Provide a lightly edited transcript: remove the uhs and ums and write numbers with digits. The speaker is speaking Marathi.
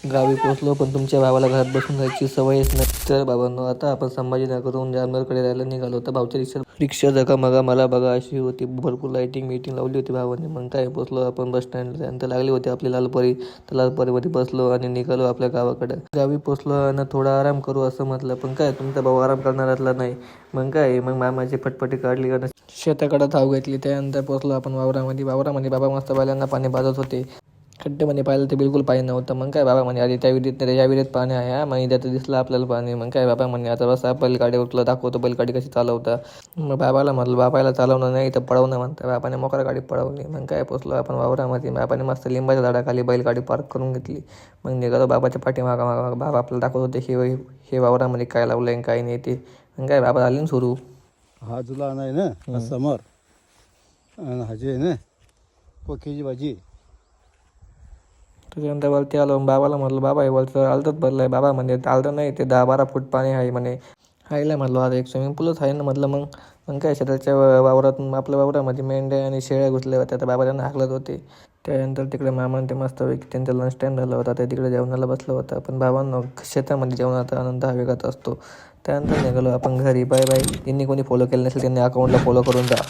गावी पोहोचलो, पण तुमच्या भावाला घरात बसून राहायची सवयच नाही. तर बाबांनो, आता आपण संभाजीनगरहून जामनगरकडे जायला निघालो होतो. भाऊच्या रिक्षा जगा मला बघा अशी होती. भरपूर लाईटिंग लावली होती भावाने. मग काय पोहोचलो आपण बस स्टँडला. त्यानंतर लागली होती आपली लालपरी. तर लालपरीमध्ये बसलो आणि निघालो आपल्या गावाकडे. गावी पोहोचलो आणि थोडा आराम करू असं म्हटलं, पण काय तुमचा भाऊ आराम करणारातला नाही. मग मामाची फटफटी काढली आणि शेताकडे धाव घेतली. त्यानंतर पोहोचलो आपण वावरामध्ये बाबा मस्त बैलांना पाणी पाजत होते. खड्ड्यामध्ये पाहिलं तर बिलकुल पाणी नव्हतं. मग काय बाबा म्हणे अरे त्या विहिरीत नाही, या विहिरीत पाणी आहे. हा मग इथं दिसलं आपल्याला पाणी. मग काय बाबा म्हणे आता बस बैलगाडी उठलं दाखवतो बैलगाडी कशी चालवता. मग बाबाला चालवणं नाही तर पळवणं म्हणतं. बाबाने मोकळा गाडी पळवली. मग काय पोचलो आपण वावरामध्ये. बाबाने मस्त लिंबाच्या झाडाखाली बैलगाडी पार्क करून घेतली. मग निघालो बाबाच्या पाठीमागं बाबा आपल्याला दाखवत होते हे वावरामध्ये काय लावलं आहे काय नाही ते. मग काय बाबा आले ना सुरू. हा जुला नाही ना समोर हाजी आहे ना कोकीची भाजी. त्याच्यानंतर वरती आलो. बाबाला म्हटलं बाबा हे वरचं आलतच भरलं आहे. बाबा म्हणजे आलतं नाही ते 10-12 फूट पाणी आहे म्हणे. हायला म्हटलं आता एक स्विमिंग पूलच आहे ना म्हटलं. मग काय शेताच्या वावरात आपल्या वावरामध्ये मेंढ्या आणि शेळ्या घुसल्या होत्या. तर बाबा त्यांना हाकलत होते. त्यानंतर तिकडे मामाने ते मस्तपैकी त्यांचा लंच टाईम झाला होता. ते तिकडे जेवणाला बसलं होतं. पण बाबांनो शेतामध्ये जेवणाचा आनंद हा वेगळाच असतो. त्यानंतर निघालो आपण घरी. Bye bye. ज्यांनी कोणी फॉलो केलं नसेल त्यांनी अकाउंटला फॉलो करून जा.